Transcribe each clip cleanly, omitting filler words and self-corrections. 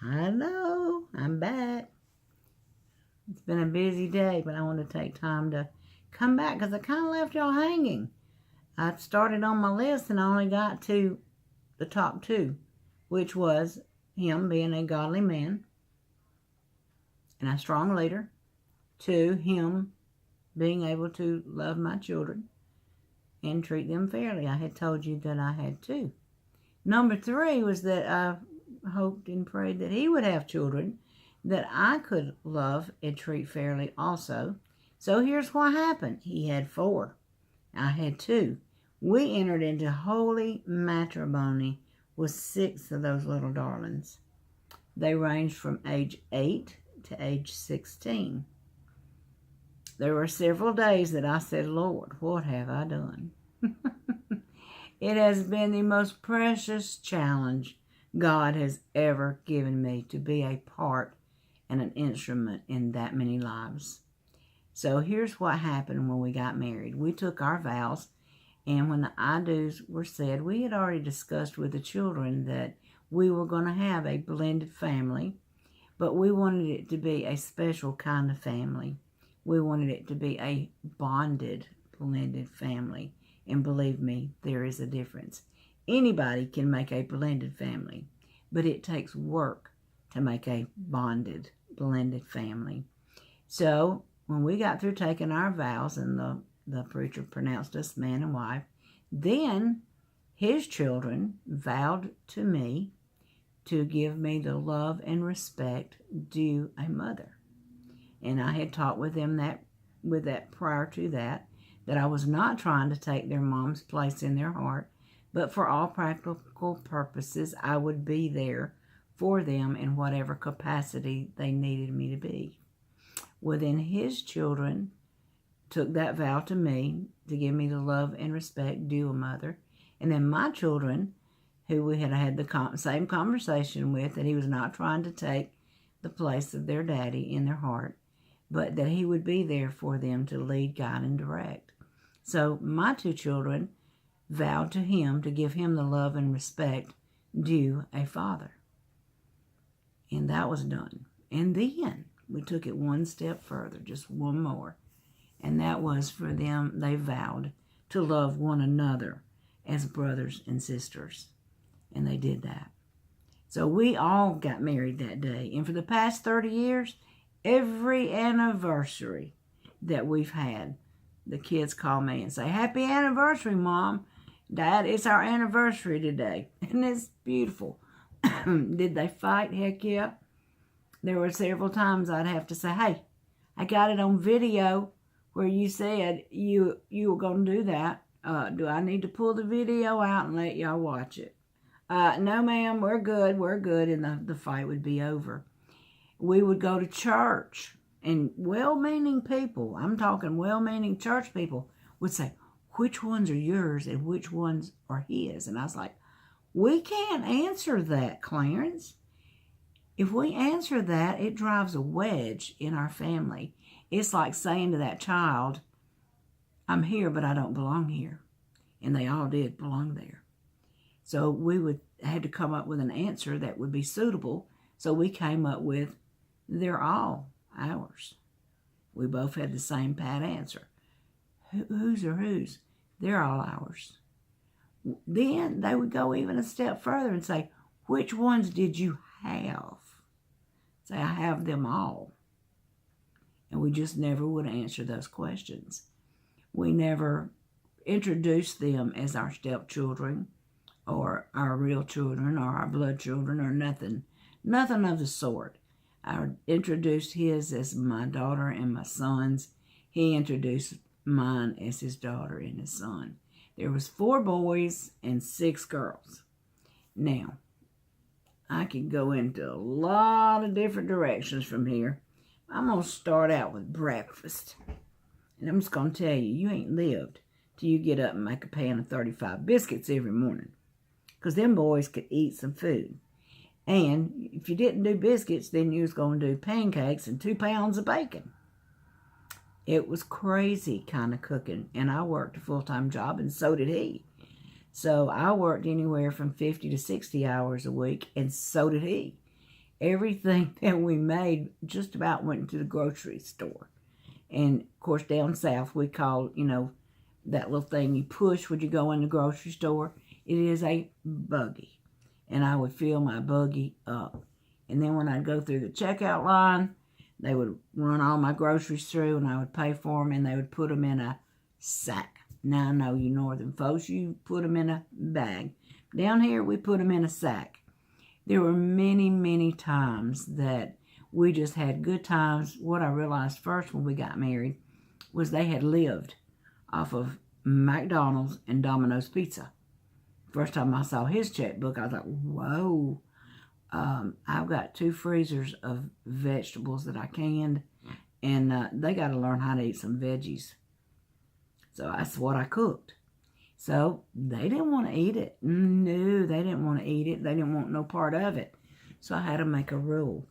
I know, I'm back. It's been a busy day, but I want to take time to come back because I kind of left y'all hanging. I started on my list and I only got to the top two, which was him being a godly man and a strong leader. 2, him being able to love my children and treat them fairly. I had told you that I had 2. Number 3 was that I hoped and prayed that he would have children that I could love and treat fairly also. So here's what happened. He had 4. I had 2. We entered into holy matrimony with 6 of those little darlings. They ranged from age 8 to age 16. There were several days that I said, Lord, what have I done? It has been the most precious challenge God has ever given me to be a part and an instrument in that many lives. So here's what happened when we got married. We took our vows, and when the I do's were said, we had already discussed with the children that we were going to have a blended family, but we wanted it to be a special kind of family. We wanted it to be a bonded, blended family. And believe me, there is a difference. Anybody can make a blended family, but it takes work to make a bonded, blended family. So when we got through taking our vows and the preacher pronounced us man and wife, then his children vowed to me to give me the love and respect due a mother. And I had talked with them that prior to that I was not trying to take their mom's place in their heart, but for all practical purposes, I would be there for them in whatever capacity they needed me to be. Well, then his children took that vow to me to give me the love and respect due a mother. And then my children, who we had the same conversation with, that he was not trying to take the place of their daddy in their heart, but that he would be there for them to lead, guide, and direct. So my 2 children vowed to him to give him the love and respect due a father. And that was done. And then we took it one step further, just one more. And that was for them, they vowed to love one another as brothers and sisters. And they did that. So we all got married that day. And for the past 30 years, every anniversary that we've had, the kids call me and say, Happy anniversary, Mom. Dad, it's our anniversary today. And it's beautiful. Did they fight? Heck yeah. There were several times I'd have to say, hey, I got it on video where you said you were going to do that. Do I need to pull the video out and let y'all watch it? No, ma'am, we're good. And the fight would be over. We would go to church, and well-meaning people, I'm talking well-meaning church people, would say, which ones are yours and which ones are his? And I was like, we can't answer that, Clarence. If we answer that, it drives a wedge in our family. It's like saying to that child, I'm here, but I don't belong here. And they all did belong there. So we had to come up with an answer that would be suitable. So we came up with, they're all ours. We both had the same pat answer. Whose are whose? They're all ours. Then they would go even a step further and say, which ones did you have? Say, I have them all. And we just never would answer those questions. We never introduced them as our stepchildren or our real children or our blood children or nothing. Nothing of the sort. I introduced his as my daughter and my son's. He introduced mine as his daughter and his son. There was 4 boys and 6 girls. Now, I could go into a lot of different directions from here. I'm going to start out with breakfast. And I'm just going to tell you, you ain't lived till you get up and make a pan of 35 biscuits every morning. Because them boys could eat some food. And if you didn't do biscuits, then you was going to do pancakes and 2 pounds of bacon. It was crazy kind of cooking. And I worked a full-time job, and so did he. So I worked anywhere from 50 to 60 hours a week, and so did he. everything that we made just about went to the grocery store. And, of course, down south, we call, that little thing you push when you go in the grocery store. It is a buggy. And I would fill my buggy up. And then when I'd go through the checkout line, they would run all my groceries through, and I would pay for them, and they would put them in a sack. Now, I know you northern folks, you put them in a bag. Down here, we put them in a sack. There were many, many times that we just had good times. What I realized first when we got married was they had lived off of McDonald's and Domino's Pizza. First time I saw his checkbook, I was like, whoa. I've got 2 freezers of vegetables that I canned, and they got to learn how to eat some veggies. So that's what I cooked. So they didn't want to eat it. No, they didn't want to eat it. They didn't want no part of it. So I had to make a rule.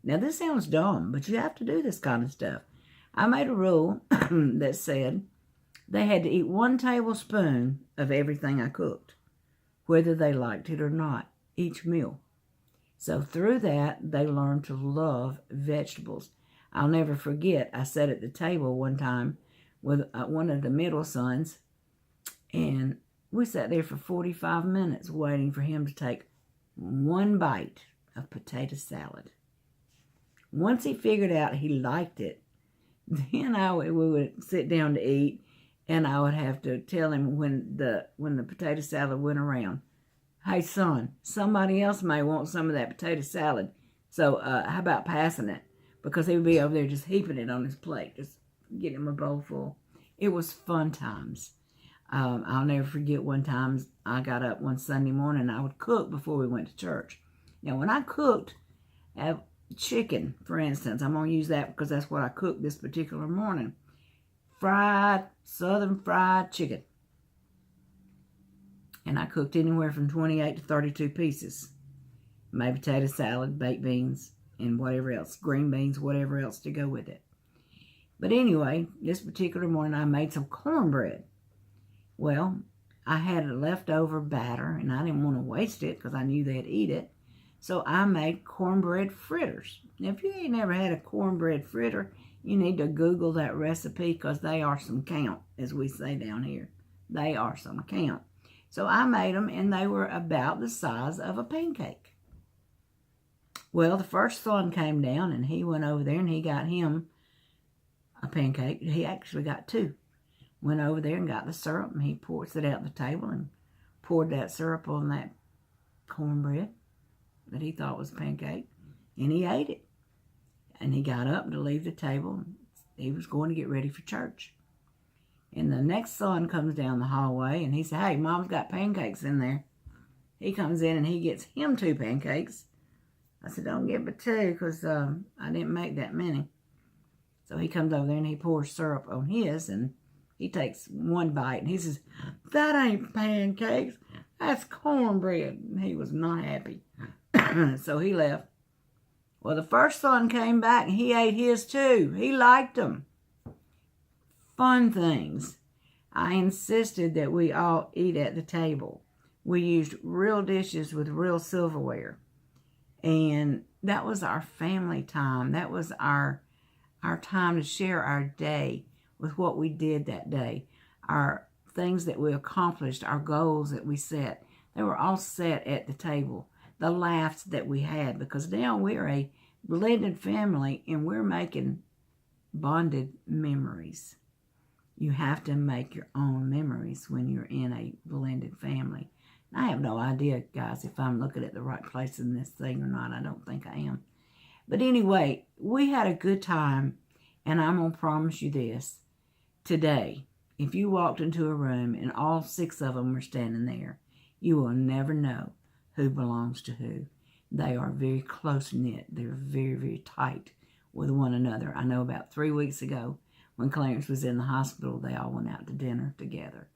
Now, this sounds dumb, but you have to do this kind of stuff. I made a rule that said they had to eat 1 tablespoon of everything I cooked, whether they liked it or not, each meal. So through that, they learned to love vegetables. I'll never forget, I sat at the table one time with one of the middle sons, and we sat there for 45 minutes waiting for him to take 1 bite of potato salad. Once he figured out he liked it, then we would sit down to eat, and I would have to tell him when the potato salad went around, hey, son, somebody else may want some of that potato salad, so how about passing it? Because he would be over there just heaping it on his plate, just getting him a bowl full. It was fun times. I'll never forget one time I got up one Sunday morning and I would cook before we went to church. Now, when I cooked chicken, for instance, I'm going to use that because that's what I cooked this particular morning. Southern fried chicken. And I cooked anywhere from 28 to 32 pieces. Made potato salad, baked beans, and whatever else, green beans, whatever else to go with it. But anyway, this particular morning I made some cornbread. Well, I had a leftover batter, and I didn't want to waste it because I knew they'd eat it. So I made cornbread fritters. Now, if you ain't never had a cornbread fritter, you need to Google that recipe because they are some count, as we say down here. They are some count. So I made them, and they were about the size of a pancake. Well, the first son came down, and he went over there, and he got him a pancake. He actually got 2. Went over there and got the syrup, and he pours it out the table and poured that syrup on that cornbread that he thought was a pancake, and he ate it. And he got up to leave the table, and he was going to get ready for church. And the next son comes down the hallway, and he said, hey, Mom's got pancakes in there. He comes in, and he gets him 2 pancakes. I said, don't get but 2, because I didn't make that many. So he comes over there, and he pours syrup on his, and he takes 1 bite, and he says, that ain't pancakes. That's cornbread. And he was not happy. So he left. Well, the first son came back, and he ate his too. He liked them. Fun things. I insisted that we all eat at the table. We used real dishes with real silverware. And that was our family time. That was our time to share our day with what we did that day. Our things that we accomplished, our goals that we set. They were all set at the table. The laughs that we had, because now we're a blended family and we're making bonded memories. You have to make your own memories when you're in a blended family. I have no idea, guys, if I'm looking at the right place in this thing or not. I don't think I am. But anyway, we had a good time, and I'm going to promise you this. Today, if you walked into a room and all 6 of them were standing there, you will never know who belongs to who. They are very close-knit. They're very, very tight with one another. I know about 3 weeks ago, when Clarence was in the hospital, they all went out to dinner together.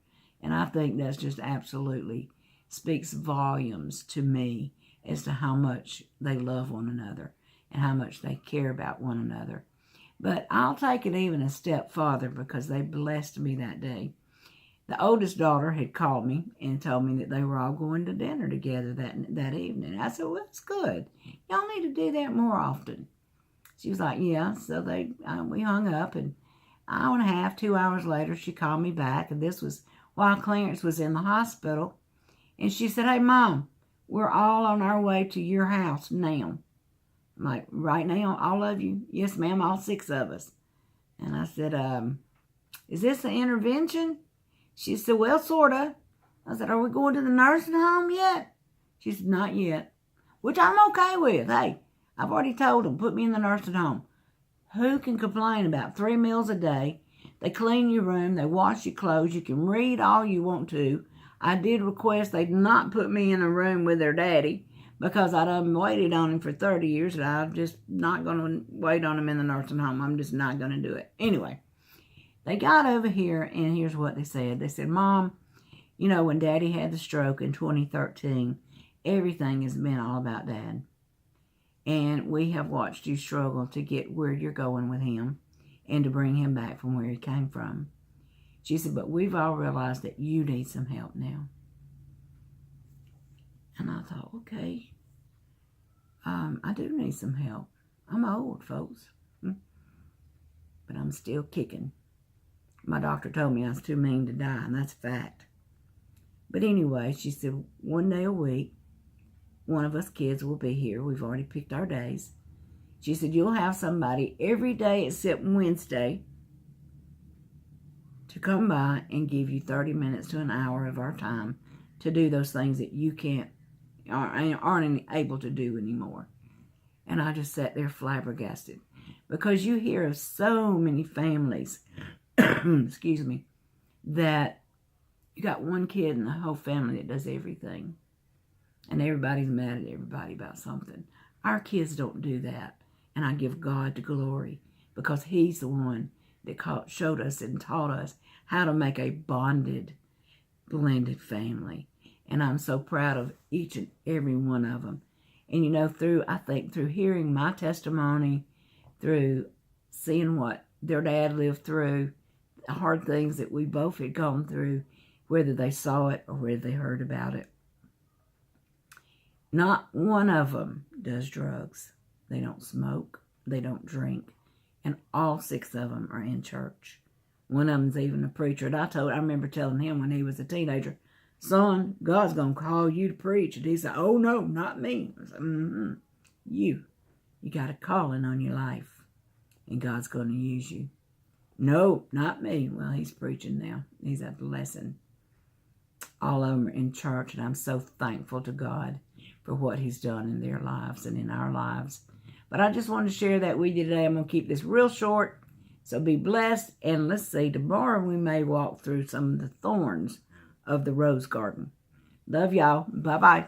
And I think that's just absolutely speaks volumes to me as to how much they love one another and how much they care about one another. But I'll take it even a step farther because they blessed me that day. The oldest daughter had called me and told me that they were all going to dinner together that evening. I said, well, that's good. Y'all need to do that more often. She was like, yeah. So we hung up, and an hour and a half, 2 hours later, she called me back, and this was while Clarence was in the hospital. And she said, hey, Mom, we're all on our way to your house now. I'm like, right now, all of you? Yes, ma'am, all 6 of us. And I said, is this an intervention? She said, well, sort of. I said, are we going to the nursing home yet? She said, not yet. Which I'm okay with. Hey, I've already told them, put me in the nursing home. Who can complain about 3 meals a day? They clean your room. They wash your clothes. You can read all you want to. I did request they not put me in a room with their daddy because I done waited on him for 30 years, and I'm just not going to wait on him in the nursing home. I'm just not going to do it. Anyway, they got over here, and here's what they said. They said, Mom, you know, when Daddy had the stroke in 2013, everything has been all about Dad. And we have watched you struggle to get where you're going with him and to bring him back from where he came from. She said, but we've all realized that you need some help now. And I thought, okay, I do need some help. I'm old, folks. But I'm still kicking. My doctor told me I was too mean to die, and that's a fact. But anyway, she said, one day a week, one of us kids will be here. We've already picked our days. She said, you'll have somebody every day except Wednesday to come by and give you 30 minutes to an hour of our time to do those things that you aren't able to do anymore. And I just sat there flabbergasted, because you hear of so many families, excuse me, that you got one kid in the whole family that does everything, and everybody's mad at everybody about something. Our kids don't do that, and I give God the glory, because he's the one that showed us and taught us how to make a bonded, blended family. And I'm so proud of each and every one of them. And you know, I think through hearing my testimony, through seeing what their dad lived through, the hard things that we both had gone through, whether they saw it or whether they heard about it. Not one of them does drugs. They don't smoke. They don't drink. And all 6 of them are in church. One of them's even a preacher. And I remember telling him when he was a teenager, son, God's going to call you to preach. And he said, oh, no, not me. I said, You got a calling on your life. And God's going to use you. No, not me. Well, he's preaching now. He's a blessing. All of them are in church. And I'm so thankful to God for what he's done in their lives and in our lives. But I just wanted to share that with you today. I'm going to keep this real short. So be blessed. And let's see, tomorrow we may walk through some of the thorns of the rose garden. Love y'all. Bye-bye.